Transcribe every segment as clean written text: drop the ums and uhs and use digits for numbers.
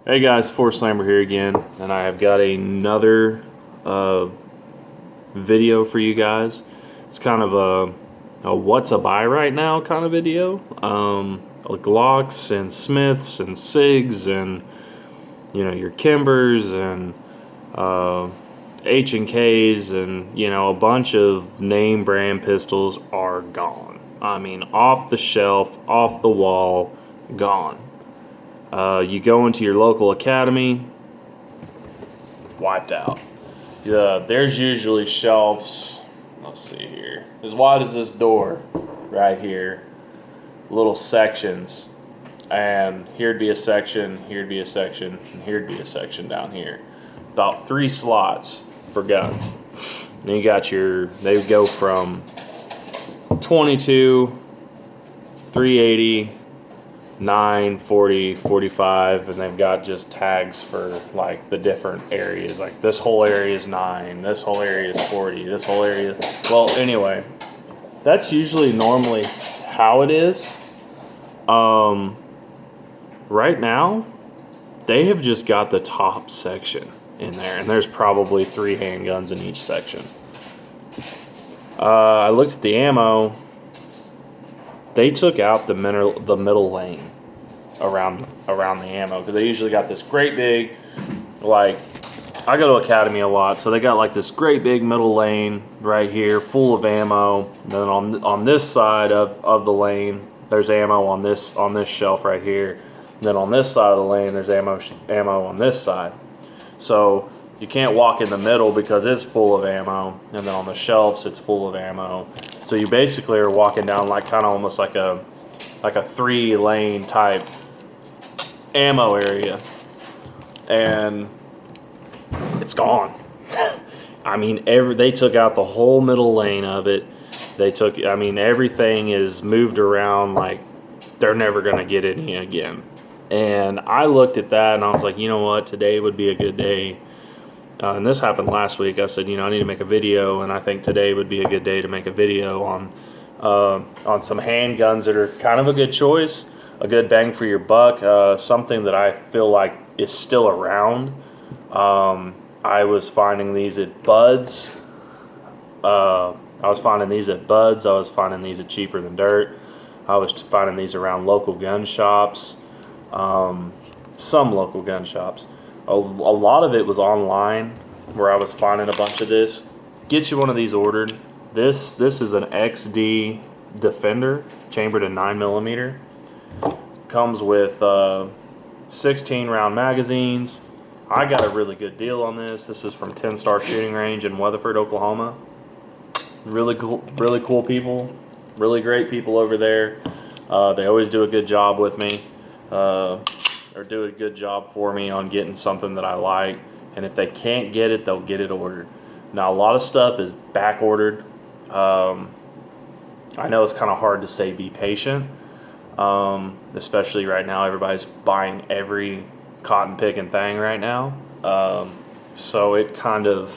Hey guys, Force Slammer here again, and I have got another video for you guys. It's kind of a what's a buy right now kind of video. Like Glocks and Smiths and Sigs and your Kimbers and H&Ks and a bunch of name brand pistols are gone. I mean, off the shelf, off the wall, gone. You go into your local academy, wiped out. There's usually shelves, let's see here, as wide as this door right here, little sections, and here'd be a section, here'd be a section, and here'd be a section down here. About 3 slots for guns. And you got they go from 22, 380, 9, 40, 45, and they've got just tags for like the different areas. Like this whole area is 9, this whole area is 40, this whole area. Well, anyway, that's usually normally how it is. Right now, they have just got the top section in there, and there's probably 3 handguns in each section. I looked at the ammo. They took out the middle lane around the ammo, because they usually got this great big, like, I go to Academy a lot, so they got like this great big middle lane right here full of ammo. And then on this side of the lane, there's ammo on this shelf right here. And then on this side of the lane, there's ammo on this side. So you can't walk in the middle because it's full of ammo, and then on the shelves it's full of ammo. So you basically are walking down like kind of almost like a 3-lane type ammo area, and it's gone. I mean, they took out the whole middle lane of it. I mean, everything is moved around like they're never gonna get any again. And I looked at that and I was like, you know what, today would be a good day. And this happened last week. I said, I need to make a video, and I think today would be a good day to make a video on some handguns that are kind of a good choice, a good bang for your buck, something that I feel like is still around. I was finding these at Buds. I was finding these at Cheaper Than Dirt. I was finding these around local gun shops, some local gun shops. A lot of it was online, where I was finding a bunch of this. Get you one of these ordered. This is an XD Defender, chambered in 9mm. Comes with 16 round magazines. I got a really good deal on this. This is from 10 Star Shooting Range in Weatherford, Oklahoma. Really cool people, really great people over there. They always do a good job with me. Or do a good job for me on getting something that I like. And if they can't get it, they'll get it ordered. Now, a lot of stuff is back ordered. I know it's kind of hard to say be patient, especially right now. Everybody's buying every cotton picking thing right now. So it kind of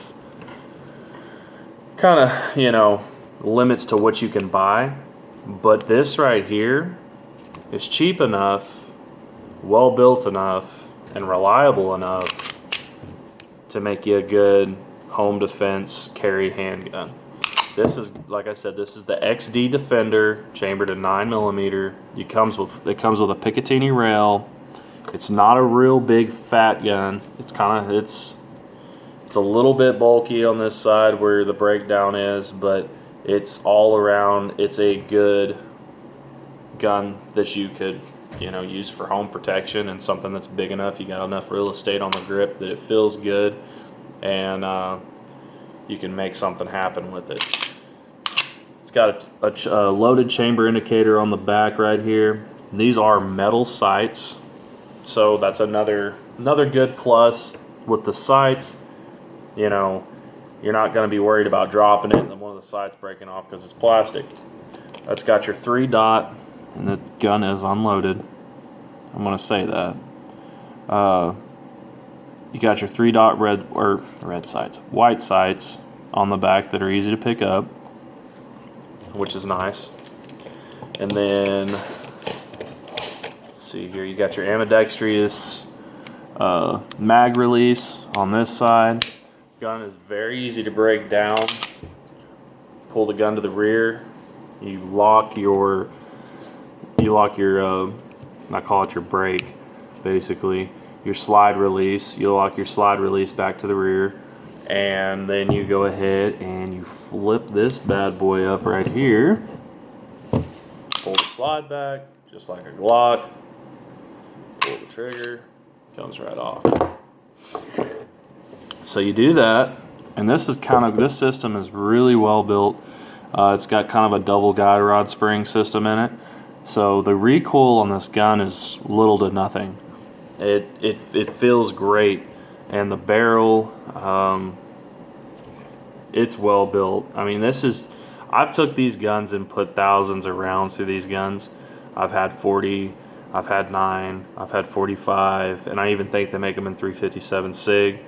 limits to what you can buy. But this right here is cheap enough, well built enough, and reliable enough to make you a good home defense carry handgun. This is, like I said, this is the XD Defender, chambered in 9mm. It comes with a Picatinny rail. It's not a real big fat gun. It's a little bit bulky on this side where the breakdown is, but it's all around. It's a good gun that you could use for home protection, and something that's big enough. You got enough real estate on the grip that it feels good, and you can make something happen with it. It's got a loaded chamber indicator on the back right here. These are metal sights, so that's another good plus with the sights. You're not going to be worried about dropping it and then one of the sights breaking off because it's plastic. That's got your 3-dot, and the gun is unloaded. I'm going to say that. You got your 3-dot white sights on the back that are easy to pick up, which is nice. And then, let's see here, you got your ambidextrous mag release on this side. Gun is very easy to break down. Pull the gun to the rear. You lock your I call it your brake, basically. Your slide release. You lock your slide release back to the rear, and then you go ahead and you flip this bad boy up right here. Pull the slide back, just like a Glock. Pull the trigger, comes right off. So you do that, and this system is really well built. It's got kind of a double guide rod spring system in it. So the recoil on this gun is little to nothing. It feels great, and the barrel, it's well built. I mean, I've took these guns and put thousands of rounds through these guns. I've had 40, I've had 9, I've had 45, and I even think they make them in 357 SIG,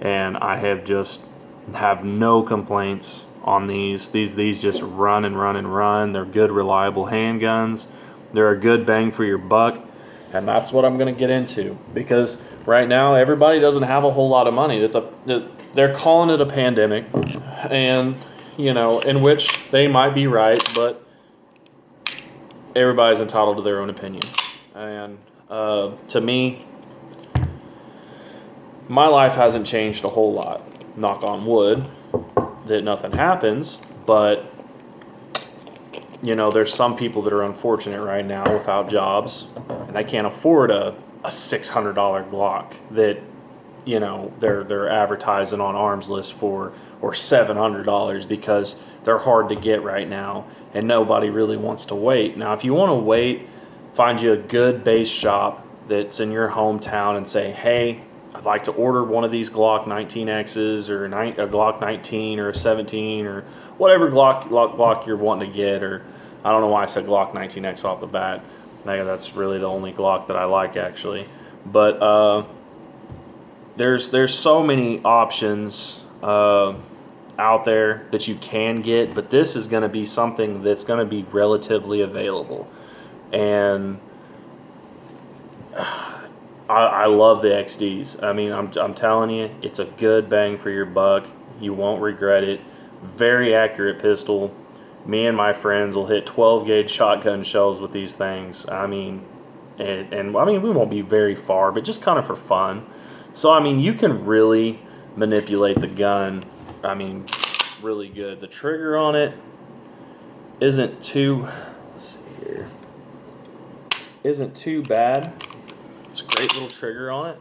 and I have no complaints on these. These just run and run and run. They're good, reliable handguns. They're a good bang for your buck, and that's what I'm going to get into, because right now everybody doesn't have a whole lot of money. They're calling it a pandemic, and in which they might be right, but everybody's entitled to their own opinion. And to me, my life hasn't changed a whole lot. Knock on wood that nothing happens, but there's some people that are unfortunate right now without jobs, and they can't afford a $600 Glock that they're advertising on Arms List for, or $700, because they're hard to get right now, and nobody really wants to wait. Now, if you want to wait, find you a good base shop that's in your hometown and say, hey, I'd like to order one of these Glock 19Xs, or a Glock 19 or a 17, or whatever Glock you're wanting to get. Or I don't know why I said Glock 19X off the bat. That's really the only Glock that I like, actually. But there's so many options out there that you can get, but this is going to be something that's going to be relatively available. And I love the XDs. I mean, I'm telling you, it's a good bang for your buck. You won't regret it. Very accurate pistol. Me and my friends will hit 12 gauge shotgun shells with these things. I mean, and I mean, we won't be very far, but just kind of for fun. So I mean, you can really manipulate the gun. I mean, really good. The trigger on it isn't too. Let's see here. Isn't too bad. It's a great little trigger on it.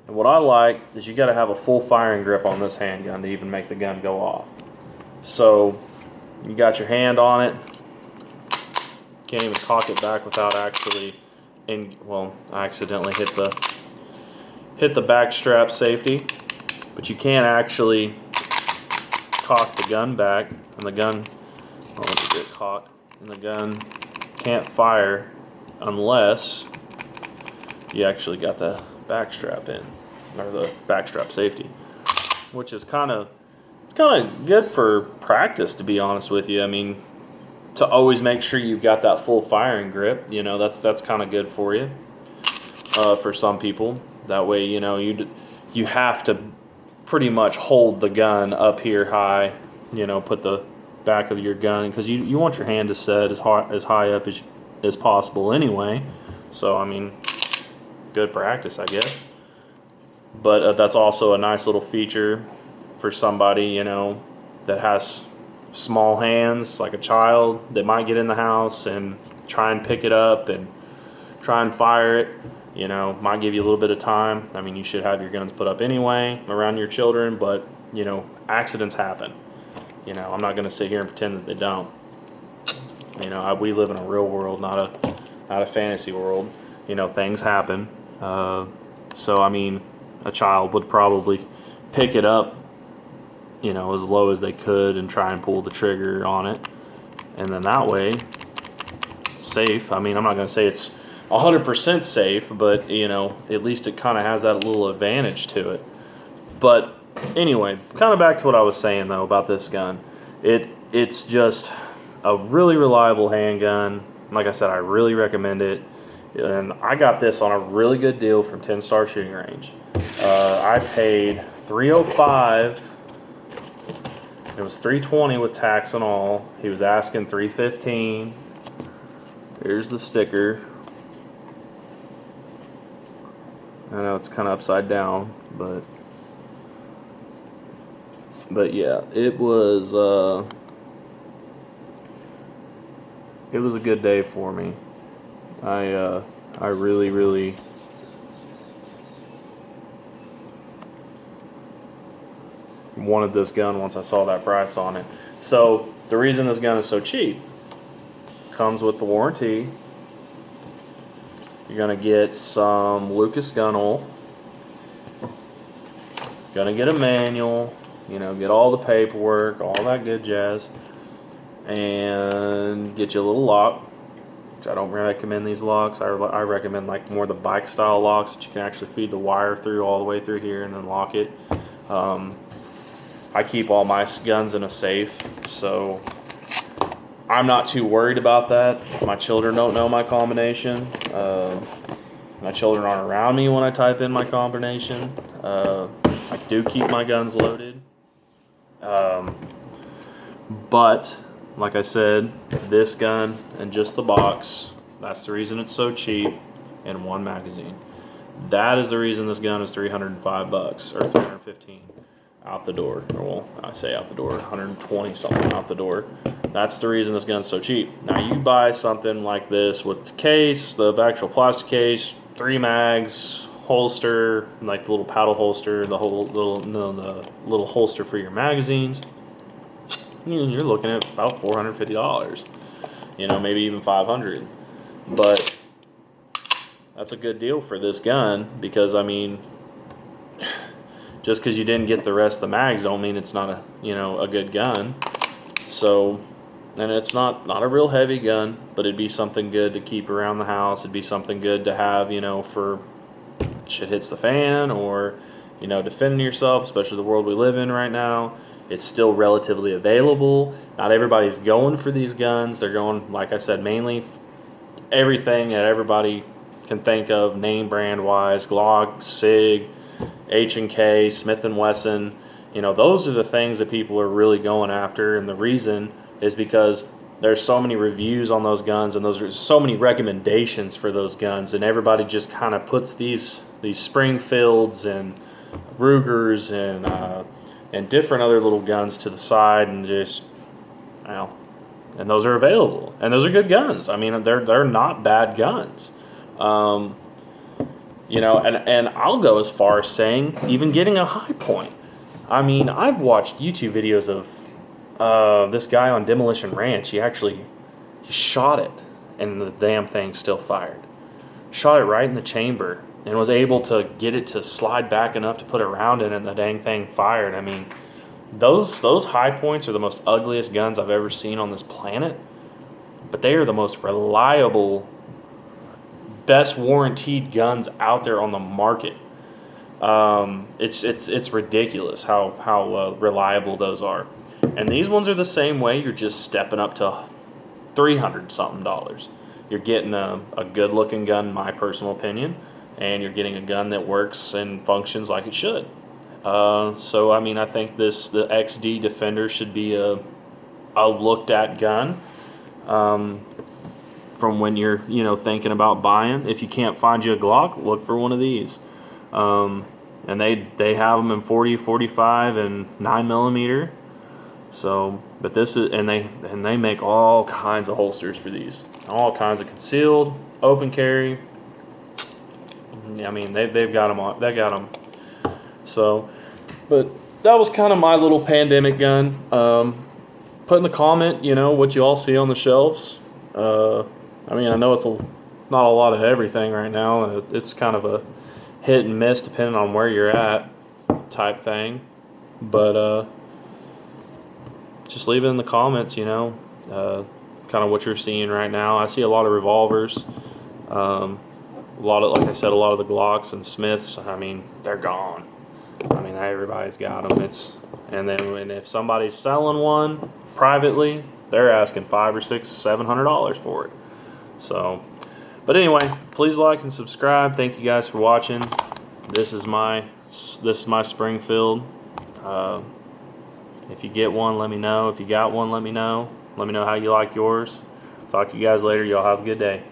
And what I like is you got to have a full firing grip on this handgun to even make the gun go off. So you got your hand on it. Can't even cock it back without actually, I accidentally hit the back strap safety, but you can't actually cock the gun back, and the gun, let me get cocked, and the gun can't fire unless you actually got the back strap in, or the back strap safety, which is kind of good for practice, to be honest with you. I mean, to always make sure you've got that full firing grip, that's kind of good for you. For some people, that way, you have to pretty much hold the gun up here high, put the back of your gun, because you want your hand to set as high up as possible anyway. So I mean, good practice, I guess. But that's also a nice little feature for somebody that has small hands, like a child that might get in the house and try and pick it up and try and fire it. Might give you a little bit of time. I mean, you should have your guns put up anyway around your children, but accidents happen. I'm not going to sit here and pretend that they don't. We live in a real world, not a fantasy world. Things happen. So I mean, a child would probably pick it up, as low as they could and try and pull the trigger on it, and then that way, it's safe. I mean, I'm not going to say it's 100% safe, but at least it kind of has that little advantage to it. But anyway, kind of back to what I was saying though about this gun. It's just a really reliable handgun. Like I said, I really recommend it. And I got this on a really good deal from 10 Star Shooting Range. I paid $305. It was $320 with tax and all. He was asking $315. Here's the sticker. I know it's kind of upside down, but yeah, it was a good day for me. I really wanted this gun once I saw that price on it. So the reason this gun is so cheap, comes with the warranty. You're gonna get some Lucas gun oil. Gonna get a manual. You know, get all the paperwork, all that good jazz, and get you a little lock. Which I don't recommend these locks. I recommend like more the bike style locks that you can actually feed the wire through all the way through here and then lock it. I keep all my guns in a safe, so I'm not too worried about that. My children don't know my combination. My children aren't around me when I type in my combination. I do keep my guns loaded. But, like I said, this gun and just the box, that's the reason it's so cheap, and one magazine. That is the reason this gun is $305 or $315 out the door. Well, I say out the door, 120 something out the door. That's the reason this gun's so cheap. Now you buy something like this with the case, the actual plastic case, 3 mags, holster, like the little paddle holster, the little holster for your magazines. You're looking at about $450. You know, maybe even $500. But that's a good deal for this gun because I mean, just because you didn't get the rest of the mags don't mean it's not a good gun. So, and it's not a real heavy gun, but it'd be something good to keep around the house. It'd be something good to have, for shit hits the fan or, defending yourself, especially the world we live in right now. It's still relatively available. Not everybody's going for these guns. They're going, like I said, mainly everything that everybody can think of, name brand wise, Glock, SIG, H&K, Smith & Wesson. Those are the things that people are really going after, and the reason is because there's so many reviews on those guns, and there's so many recommendations for those guns, and everybody just kind of puts these Springfields and Rugers and different other little guns to the side, and just, and those are available, and those are good guns. I mean, they're not bad guns. And I'll go as far as saying even getting a high point. I mean, I've watched YouTube videos of this guy on Demolition Ranch. He shot it, and the damn thing still fired. Shot it right in the chamber, and was able to get it to slide back enough to put a round in it, and the dang thing fired. I mean, those high points are the most ugliest guns I've ever seen on this planet, but they are the most reliable, best warranted guns out there on the market. It's ridiculous how reliable those are. And these ones are the same way. You're just stepping up to $300 something. You're getting a good looking gun, in my personal opinion, and you're getting a gun that works and functions like it should. So I mean, I think the XD Defender should be a looked at gun. From when you're thinking about buying. If you can't find you a Glock, look for one of these. And they have them in 40, 45, and 9mm. So, but this is, and they make all kinds of holsters for these, all kinds of concealed, open carry. I mean, they've got them on. They got them. So, but that was kind of my little pandemic gun. Put in the comment, what you all see on the shelves. I mean, I know it's not a lot of everything right now. It's kind of a hit and miss depending on where you're at type thing. But just leave it in the comments, kind of what you're seeing right now. I see a lot of revolvers. Like I said, a lot of the Glocks and Smiths, I mean, they're gone. I mean, everybody's got them. And if somebody's selling one privately, they're asking $500 or $600, $700 for it. So, but anyway, please like and subscribe. Thank you guys for watching. This is my Springfield. If you get one, let me know. If you got one, let me know. Let me know how you like yours. Talk to you guys later. Y'all have a good day.